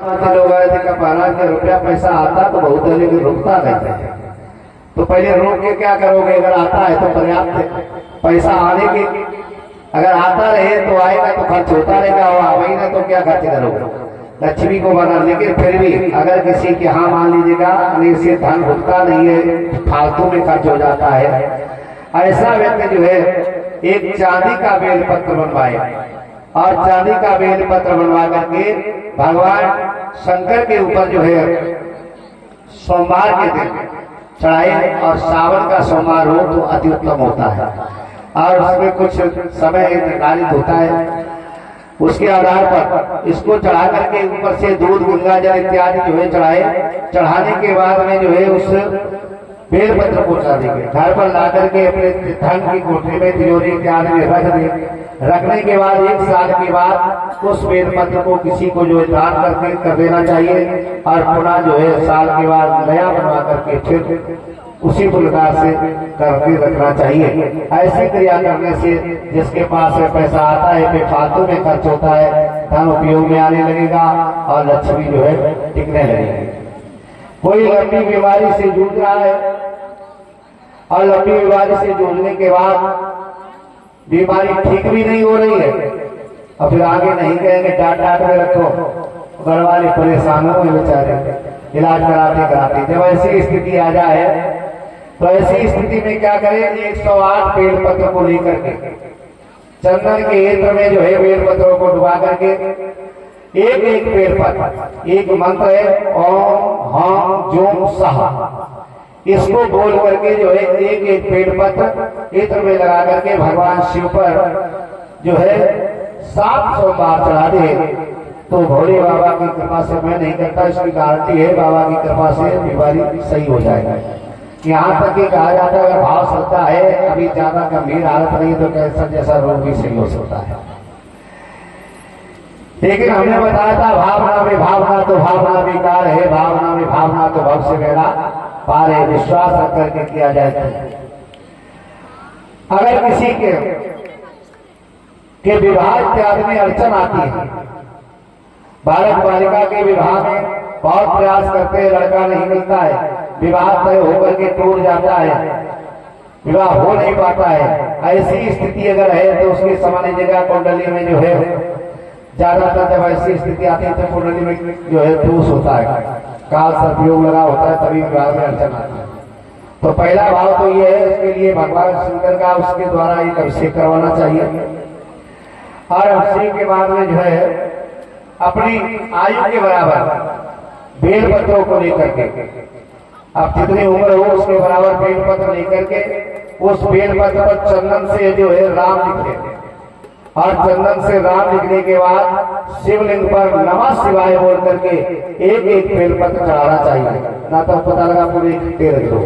लोग आए थे कपाला के रुपया पैसा आता तो बहुत है लेकिन रुकता नहीं है। तो पहले रोक के क्या करोगे? अगर आता है तो पर्याप्त है पैसा आने के, अगर आता रहे तो आएगा तो खर्च होता रहेगा, और आवेगी ना तो क्या खर्च करोगे? लक्ष्मी को बना। लेकिन फिर भी अगर किसी के यहाँ मान लीजिएगा से धन रुकता नहीं है, फालतू में खर्च हो जाता है, ऐसा व्यक्ति जो है एक चांदी का बेलपत्र बनवाए और चांदी का बेलपत्र बनवा करके भगवान शंकर के ऊपर जो है सोमवार के दिन चढ़ाए, और सावन का सोमवार हो तो अति उत्तम होता है, और उसमें कुछ समय निर्धारित होता है। उसके आधार पर इसको चढ़ा करके ऊपर से दूध गंगा जल इत्यादि जो है चढ़ाए। चढ़ाने के बाद में जो है उस बेलपत्र को चढ़ा देंगे, घर पर ला करके अपने धन की कोठरी में तिजोरी इत्यादि में रख दें। रखने के बाद 1 साल के बाद उस बेलपत्र को किसी को जो दान करके कर देना चाहिए, और पुनः जो है साल के बाद नया बनवा करके फिर उसी प्रकार से करके रखना चाहिए। ऐसी क्रिया करने से जिसके पास में पैसा आता है बेफालतू में खर्च होता है, धन उपयोग में आने लगेगा और लक्ष्मी जो है टिकने लगेगी। कोई लंबी बीमारी से जूझ रहा है और लंबी बीमारी से जूझने के बाद बीमारी ठीक भी नहीं हो रही है, और फिर आगे नहीं कहेंगे डांट डांट में रखो, घर वाले परेशान हो बेचारे इलाज कराते कराते। जब ऐसी स्थिति आ जाए तो ऐसी स्थिति में क्या करें? 108 बेलपत्र को लेकर के चंदन के यंत्र में जो है बेलपत्रों को डुबा करके एक एक बेलपत्र, एक मंत्र है ओम हम जोम सह, इसको बोल करके जो है एक एक बेलपत्र यंत्र में लगा करके भगवान शिव पर जो है 7 सोमवार चढ़ा दे तो भोले बाबा की कृपा से, मैं नहीं करता इसकी गारंटी है, बाबा की कृपा से बीमारी सही हो जाएगा। यहाँ तक कि कहा जाता है अगर भाव श्रद्धा है, अभी ज्यादा गंभीर हालत नहीं तो कैंसर जैसा रोग भी सही हो सकता है। लेकिन हमने बताया था भावना में भावना तो भावना विकार है, भावना में भावना तो भव से मेरा पार है, विश्वास रख करके किया जाए तो। अगर किसी के विवाह इत्यादि में अड़चन आती है, बालक बालिका के विवाह में बहुत प्रयास करते हैं, लड़का नहीं मिलता है, विवाह तय होकर के टूट जाता है, विवाह हो नहीं पाता है, ऐसी स्थिति अगर है तो उसकी सामान्य जगह कुंडली में जो है ज्यादातर जब ऐसी स्थिति आती है तो कुंडली में जो है दोष होता है, काल सर्पयोग लगा होता है, तभी विवाह में अड़चन आती है। तो पहला भाव तो ये है, उसके लिए भगवान शंकर का उसके द्वारा एक अभिषेक करवाना चाहिए, और अभिषेक के बाद में जो है अपनी आयु के बराबर बेलपत्रों को लेकर के, अब जितनी उम्र हो उसके बराबर बेलपत्र लेकर के उस बेलपत्र पर चंदन से जो है राम लिखे, और चंदन से राम लिखने के बाद शिवलिंग पर नमः शिवाय बोल करके एक एक बेलपत्र चढ़ाना चाहिए, ना तो पता लगा पूरे इकट्ठे रख दो।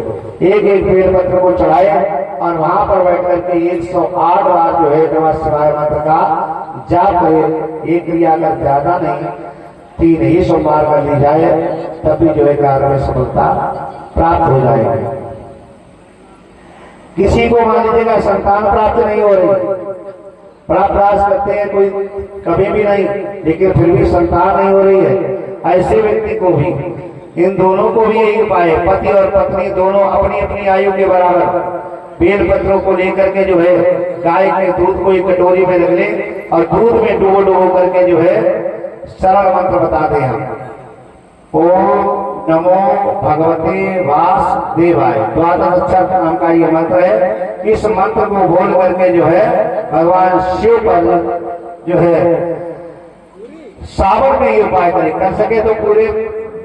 एक एक बेलपत्र को चढ़ाए और वहां पर बैठ करके 108 बार जो है नमः शिवाय मंत्र का जाप करे। एक क्रिया अगर ज्यादा नहीं 3 ही सोमवार कर ली जाए तब भी जो है कार्य में सफलता प्राप्त हो जाएगी। किसी को मान लीजिएगा संतान प्राप्त नहीं हो रही, बड़ा प्रयास करते हैं, कोई कभी भी नहीं, लेकिन फिर भी संतान नहीं हो रही है, ऐसे व्यक्ति को भी, इन दोनों को भी यही उपाय, पति और पत्नी दोनों अपनी अपनी आयु के बराबर बेलपत्रों को लेकर के जो है गाय के दूध को एक कटोरी में रख ले और दूध में डुबो डुबो करके जो है सरल मंत्र बताते हैं, ओम नमो भगवते वासुदेवाय। द्वादशाक्षर नाम का ये मंत्र है। इस मंत्र को बोल करके जो है भगवान शिव पर जो है सावन में ये उपाय करे, कर सके तो पूरे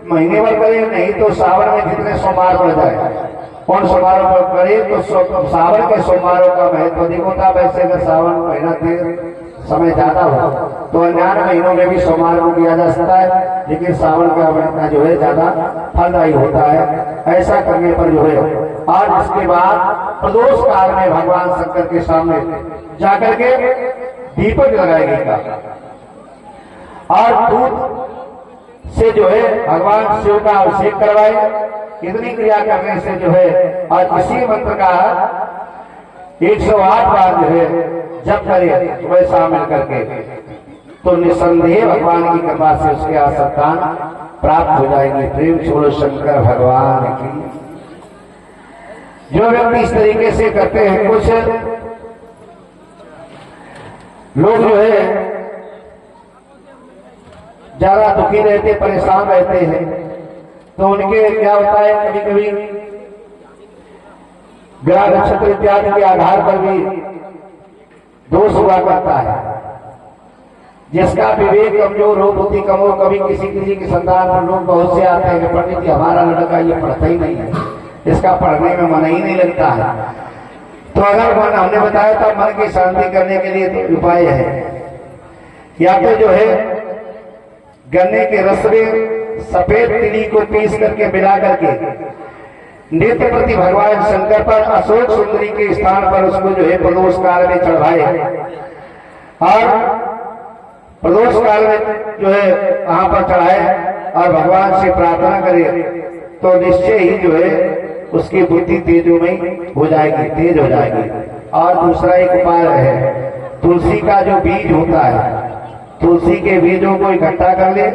महीने भर करे, नहीं तो सावन में जितने सोमवार पड़ जाए उन सोमवारों पर करे तो सावन के सोमवारों का महत्व अधिक होता। वैसे अगर सावन महीना देर समय ज्यादा हो तो अन्य महीनों में भी सोमवार को किया जा सकता है, लेकिन सावन का महीना जो है ज्यादा फलदायी होता है। ऐसा करने पर जो है, और इसके बाद प्रदोष काल में भगवान शंकर के सामने जाकर के दीपक लगाएगी और दूध से जो है भगवान शिव का अभिषेक करवाए। इतनी क्रिया करने से जो है और इसी मंत्र का 108 बार जो है जप करे सुबह शाम मिल करके, तो निसंदेह भगवान की कृपा से उसके यहाँ संतान प्राप्त हो जाएंगे। प्रेम छोड़ो शंकर भगवान की। जो व्यक्ति इस तरीके से करते हैं, कुछ लोग जो है ज्यादा दुखी रहते, परेशान रहते हैं, तो उनके क्या होता है, कभी कभी ग्रह नक्षत्र इत्यादि के आधार पर भी दोष हुआ करता है। जिसका विवेक कमजोर हो, बुद्धि कम हो, कभी किसी किसी की संतान पर लोग बहुत से आते हैं कि पंडित जी हमारा लड़का ये पढ़ता ही नहीं है, इसका पढ़ने में मन ही नहीं लगता है। तो अगर मन, हमने बताया था मन की शांति करने के लिए तो उपाय है, या तो जो है गन्ने के रस में सफेद तिली को पीस करके मिला करके नित्य प्रति भगवान शंकर पर अशोक सुंदरी के स्थान पर उसको जो है प्रदोष काल में चढ़ाए, और प्रदोष काल में जो है वहां पर चढ़ाए और भगवान से प्रार्थना करे, तो निश्चय ही जो है उसकी बुद्धि तेजोमयी हो जाएगी, तेज हो जाएगी। और दूसरा एक उपाय है, तुलसी का जो बीज होता है, तुलसी के बीजों को इकट्ठा कर ले,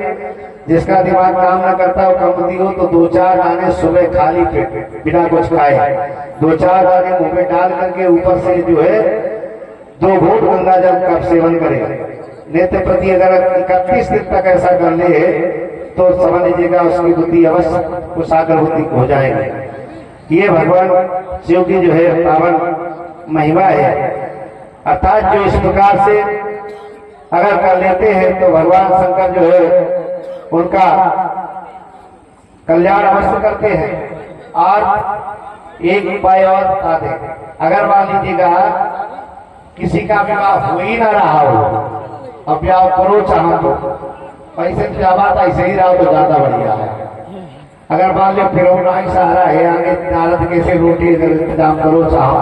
जिसका दिमाग काम न करता हो, कमती हो, तो 2-4 दाने सुबह खाली पेट बिना कुछ खाए 2-4 दाने मुंह में डाल करके ऊपर से जो है 2 घूंट गंगा जल का सेवन करे। नित्य प्रति अगर 31 दिन तक ऐसा कर ले तो समझ लीजिएगा उसकी बुद्धि अवश्य कुशाग्र हो जाएगी। ये भगवान शिव की जो है पावन महिमा है। अर्थात जो इस प्रकार से अगर कर लेते हैं तो भगवान शंकर जो है उनका कल्याण अवश्य करते हैं। और एक उपाय और बता दें, अगर मान लीजिएगा किसी का विवाह हो ही ना रहा हो, अब ब्याह करो चाहो तो पैसे की बात ऐसे ही रहा तो ज्यादा बढ़िया है। अगर मान लो फिर ही सहारा है, आगे नारद कैसे रोटी अगर इंतजाम करो चाहो,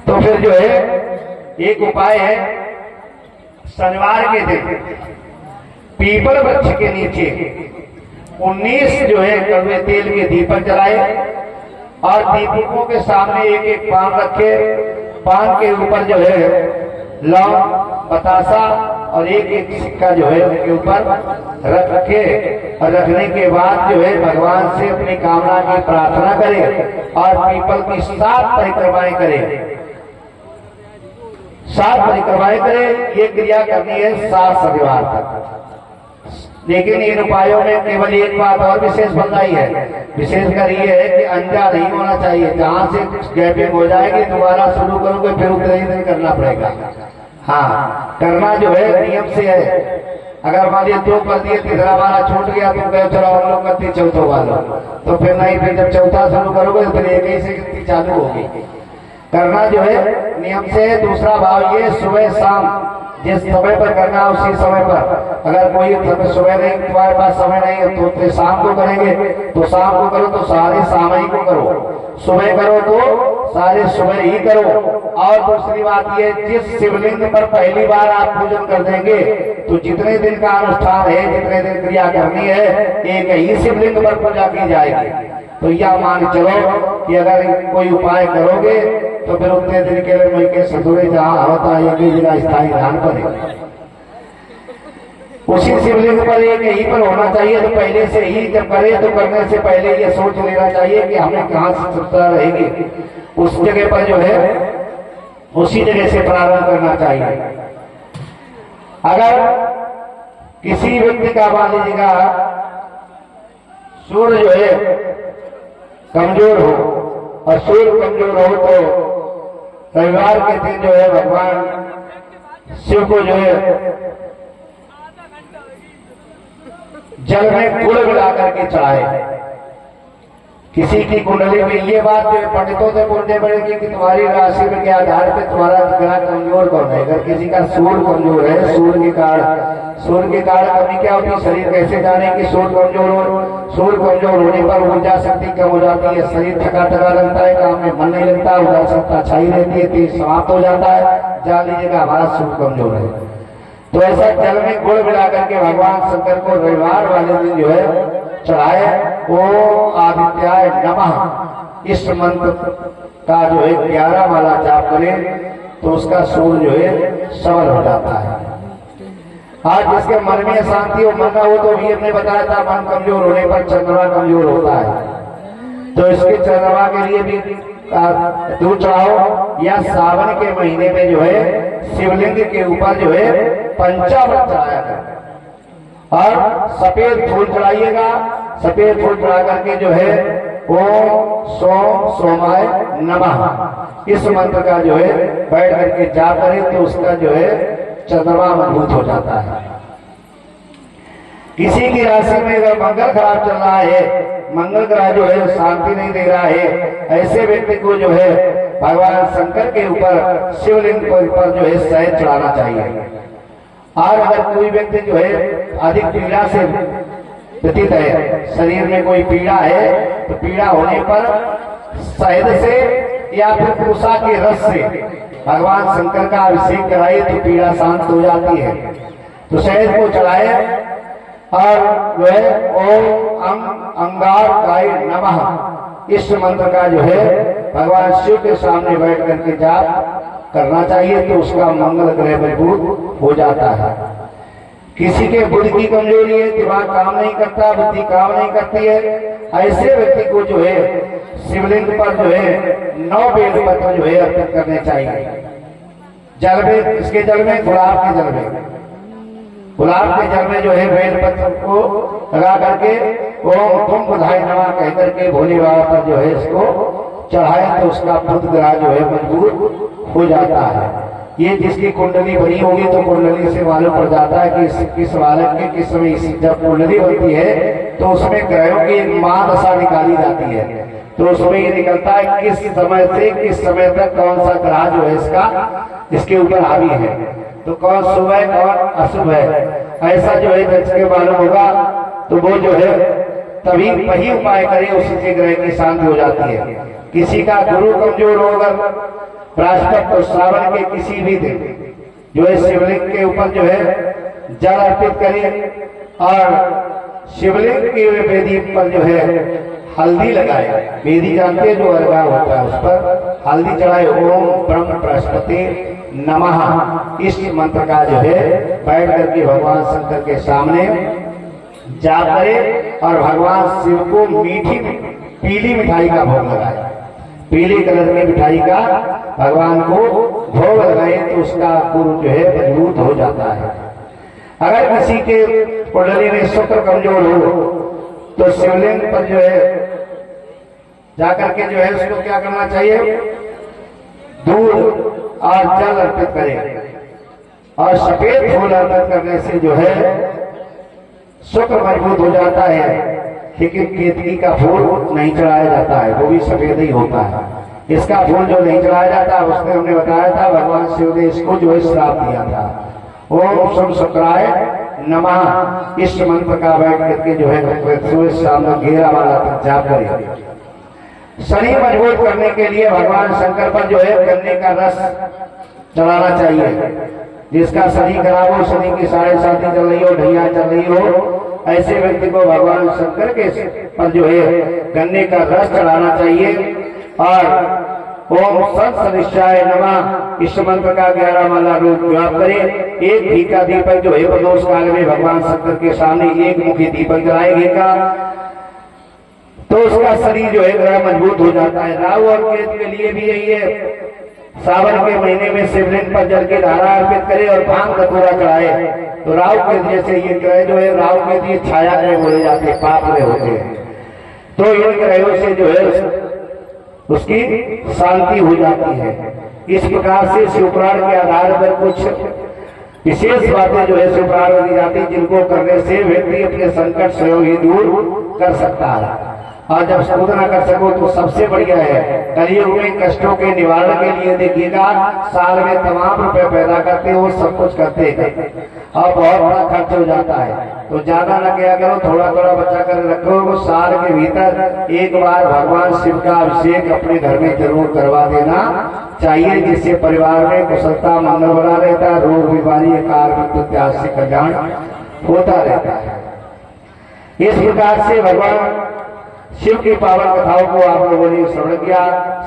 तो फिर जो है एक उपाय है, शनिवार के दिन पीपल वृक्ष के नीचे 19 जो है कड़वे तेल के दीपक जलाए, और दीपकों के सामने एक एक पान रखे, पान के ऊपर जो है लौंग, बतासा और एक एक सिक्का जो है उनके ऊपर रखे, और रखने के बाद जो है भगवान से अपनी कामना की प्रार्थना करे और पीपल की 7 परिक्रमाएं करे, 7 परिक्रमाएं करे। ये क्रिया करनी है 7 शनिवार तक। लेकिन इन उपायों में केवल एक बात और विशेष बताई है, विशेषकर ये है कि अंजा नहीं होना चाहिए। जहां से गैपिंग हो जाएगी दोबारा शुरू करोगे फिर उतना ही नहीं करना पड़ेगा। हाँ, करना जो है नियम से है। अगर मान लीजिए 2 कर दिए, तीसरा वाला छूट गया तो कहो चलो हम लोग करते चौथा वाला, तो फिर नहीं, फिर जब चौथा शुरू करोगे तो फिर एक ही से गिनती चालू होगी। करना जो है नियम से। दूसरा भाव ये, सुबह शाम जिस समय पर करना है उसी समय पर। अगर कोई सुबह नहीं, तुम्हारे पास समय नहीं है तो शाम को करेंगे, तो शाम को करो तो सारे शाम ही को करो, सुबह करो तो सारे सुबह ही करो। और दूसरी बात ये, जिस शिवलिंग पर पहली बार आप पूजन कर देंगे तो जितने दिन का अनुष्ठान है, जितने दिन क्रिया करनी है, एक ही शिवलिंग पर पूजा की जाएगी। तो यह मान चलो कि अगर कोई उपाय करोगे तो फिर उतने दिन के लिए मैं के ससुरे जहाँ होता है एक ही जगह स्थायी ध्यान करें, उसी शिवलिंग पर एक यहीं पर होना चाहिए। तो पहले से ही जब करे तो करने से पहले ये सोच लेना चाहिए कि हमें कहाँ से सत्ता रहेगी, उस जगह पर जो है उसी जगह से प्रारंभ करना चाहिए। अगर किसी व्यक्ति का मान लीजिएगा सूर्य जो है कमजोर हो, और सूर्य कमजोर हो तो रविवार के दिन जो है भगवान शिव को जो है जल में गुड़ मिला करके चढ़ाए। किसी की कुंडली में ये बात पंडितों से बोलने पड़ेगी कि तुम्हारी राशि में के आधार पे तुम्हारा ग्रह कमजोर कौन है। अगर किसी का सूर्य कमजोर है, सूर्य के कारण कमी क्या होती है, शरीर कैसे जाने कि सूर्य कमजोर हो। सूर्य कमजोर होने पर ऊर्जा शक्ति कम हो जाती है, शरीर थका थका लगता है, काम में मन नहीं लगता, ऊर्जा क्षमता छाई रहती है, तेज समाप्त हो जाता है। जान लीजिएगा हमारा सूर्य कमजोर है। तो ऐसा जल में गुड़ मिला करके भगवान शंकर को रविवार वाले दिन जो है चढ़ाए। ओम आदित्याय नमः इस मंत्र का जो है 11 माला जाप करें तो उसका सूर्य जो है सबल हो जाता है। आज जिसके मन में शांति हो, मन हो, तो वीर ने बताया था मन कमजोर होने पर चंद्रमा कमजोर होता है। तो इसके चंद्रमा के लिए भी दूध चढ़ाओ, या सावन के महीने में जो है शिवलिंग के ऊपर जो है पंचामृत चढ़ाया जाए और सफेद फूल चढ़ाइएगा। सफेद फूल चढ़ा करके जो है ओम सोम सोमाय नमः इस मंत्र का जो है बैठ करके जाप करें तो उसका जो है चंद्रमा मजबूत हो जाता है। किसी की राशि में अगर मंगल खराब चल रहा है, मंगल ग्रह जो है शांति नहीं दे रहा है, ऐसे व्यक्ति को जो है भगवान शंकर के ऊपर शिवलिंग के ऊपर जो है शहद चढ़ाना चाहिए। और अगर कोई व्यक्ति जो है अधिक पीड़ा से व्यतीत है, शरीर में कोई पीड़ा है, तो पीड़ा होने पर शहद से या फिर पूसा के रस से भगवान शंकर का अभिषेक कराइए तो पीड़ा शांत हो जाती है। तो शहद को चढ़ाए और जो है ओम अंगार काय नमः इस मंत्र का जो है भगवान शिव के सामने बैठ करके जाप करना चाहिए तो उसका मंगल ग्रह मजबूत हो जाता है। किसी के बुद्धि की कमजोरी है, दिमाग काम नहीं करता, बुद्धि काम नहीं करती है, ऐसे व्यक्ति को जो है शिवलिंग पर जो है 9 बेलपत्र जो है अर्पित करने चाहिए। जल में, इसके जल में, गुलाब के जल में, गुलाब के जल में जो है बेलपत्र को लगा करके ओम तुम बधाई नमः कह करके भोले बाबा पर जो है इसको चढ़ाए तो उसका बुध ग्रह जो है मजबूत हो जाता है। ये जिसकी कुंडली बनी होगी तो कुंडली से मालूम पड़ जाता है कि किस बालक के किस समय जब कुंडली बनती है तो उसमें ग्रहों की एक महादशा निकाली जाती है। तो उसमें ये निकलता है किस समय से किस समय तक कौन सा ग्रह जो है इसका इसके ऊपर हावी है, तो कौन शुभ है कौन अशुभ है, ऐसा जो है जिसके मालूम होगा तो वो जो है तभी वही उपाय करे, उसी से ग्रह की शांति हो जाती है। किसी का गुरु कमजोर होगा, बृहस्पति और श्रावण के किसी भी दिन जो है शिवलिंग के ऊपर जो है जल अर्पित करें और शिवलिंग की वेदी पर जो है हल्दी लगाए। वेदी जानते जो अर्घा होता है उस पर हल्दी चढ़ाए। ओम ब्रह्म बृहस्पति नमः इस मंत्र का जो है बैठ करके भगवान शंकर के सामने जाप करे और भगवान शिव को मीठी पीली मिठाई का भोग लगाए। पीले कलर की मिठाई का भगवान को भोग लगाए तो उसका गुरु जो है मजबूत हो जाता है। अगर किसी के कुंडली में शुक्र कमजोर हो तो शिवलिंग पर जो है जाकर के जो है उसको क्या करना चाहिए, दूध और जल अर्पित करें और सफेद फूल अर्पित करने से जो है शुक्र मजबूत हो जाता है। लेकिन केतकी का फूल नहीं चढ़ाया जाता है, वो भी सफेद ही होता है। इसका फूल जो नहीं चढ़ाया जाता उसने हमने बताया था भगवान शिव ने इसको जो है श्राप दिया था। ओम शम शुक्राय नमः इस मंत्र का बैठ करके जो है सूर्य सामने घेरा वाला तक जाप करें। शरीर मजबूत करने के लिए भगवान शंकर पर जो है गन्ने का रस चढ़ाना चाहिए। जिसका शरीर खराब हो, शरीर की 7.5 चल रही हो, ढैया चल रही हो, ऐसे व्यक्ति को भगवान शंकर के पर जो है गन्ने का रस चढ़ाना चाहिए। और ओम सत्सनिश्चाय नमः इस मंत्र का 11 माला रूप जाप करें। एक घी का दीपक जो है प्रदोष काल में भगवान शंकर के सामने एक मुखी दीपक जलाएंगे का तो उसका शरीर जो है ग्रह मजबूत हो जाता है। राहु और केतु के लिए भी यही है, सावन के महीने में शिवलिंग पर जल की धारा अर्पित करे और भांग धतूरा चढ़ाए तो राहु के जैसे ये ग्रह जो है राहु के लिए छाया ग्रह बोले जाते हैं, पाप ग्रह होते हैं। तो इन ग्रहों से जो है उसकी शांति हो जाती है। इस प्रकार से शिवपुराण के आधार पर कुछ विशेष बातें जो है शिवपुराण में दी जाती है जिनको करने से व्यक्ति अपने संकट स्वयं ही दूर कर सकता है। और जब खुद ना कर सको तो सबसे बढ़िया है कलयुग में कष्टों के निवारण के लिए देखिएगा साल में तमाम रुपए पैदा करते हो, सब कुछ करते हैं और बहुत बड़ा खर्च हो जाता है। तो ज्यादा न किया करो, थोड़ा थोड़ा बचा कर रखो। वो साल के भीतर एक बार भगवान शिव का अभिषेक अपने घर में जरूर करवा देना चाहिए, जिससे परिवार में कुशलता मंगल बना रहता है, रोग बीमारी कार मृत्यु त्याग से कल्याण होता रहता है। इस प्रकार से भगवान शिव की पावन कथाओं को आप लोगों ने श्रवण किया।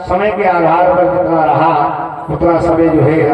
समय के आधार पर जितना रहा उतना समय जो है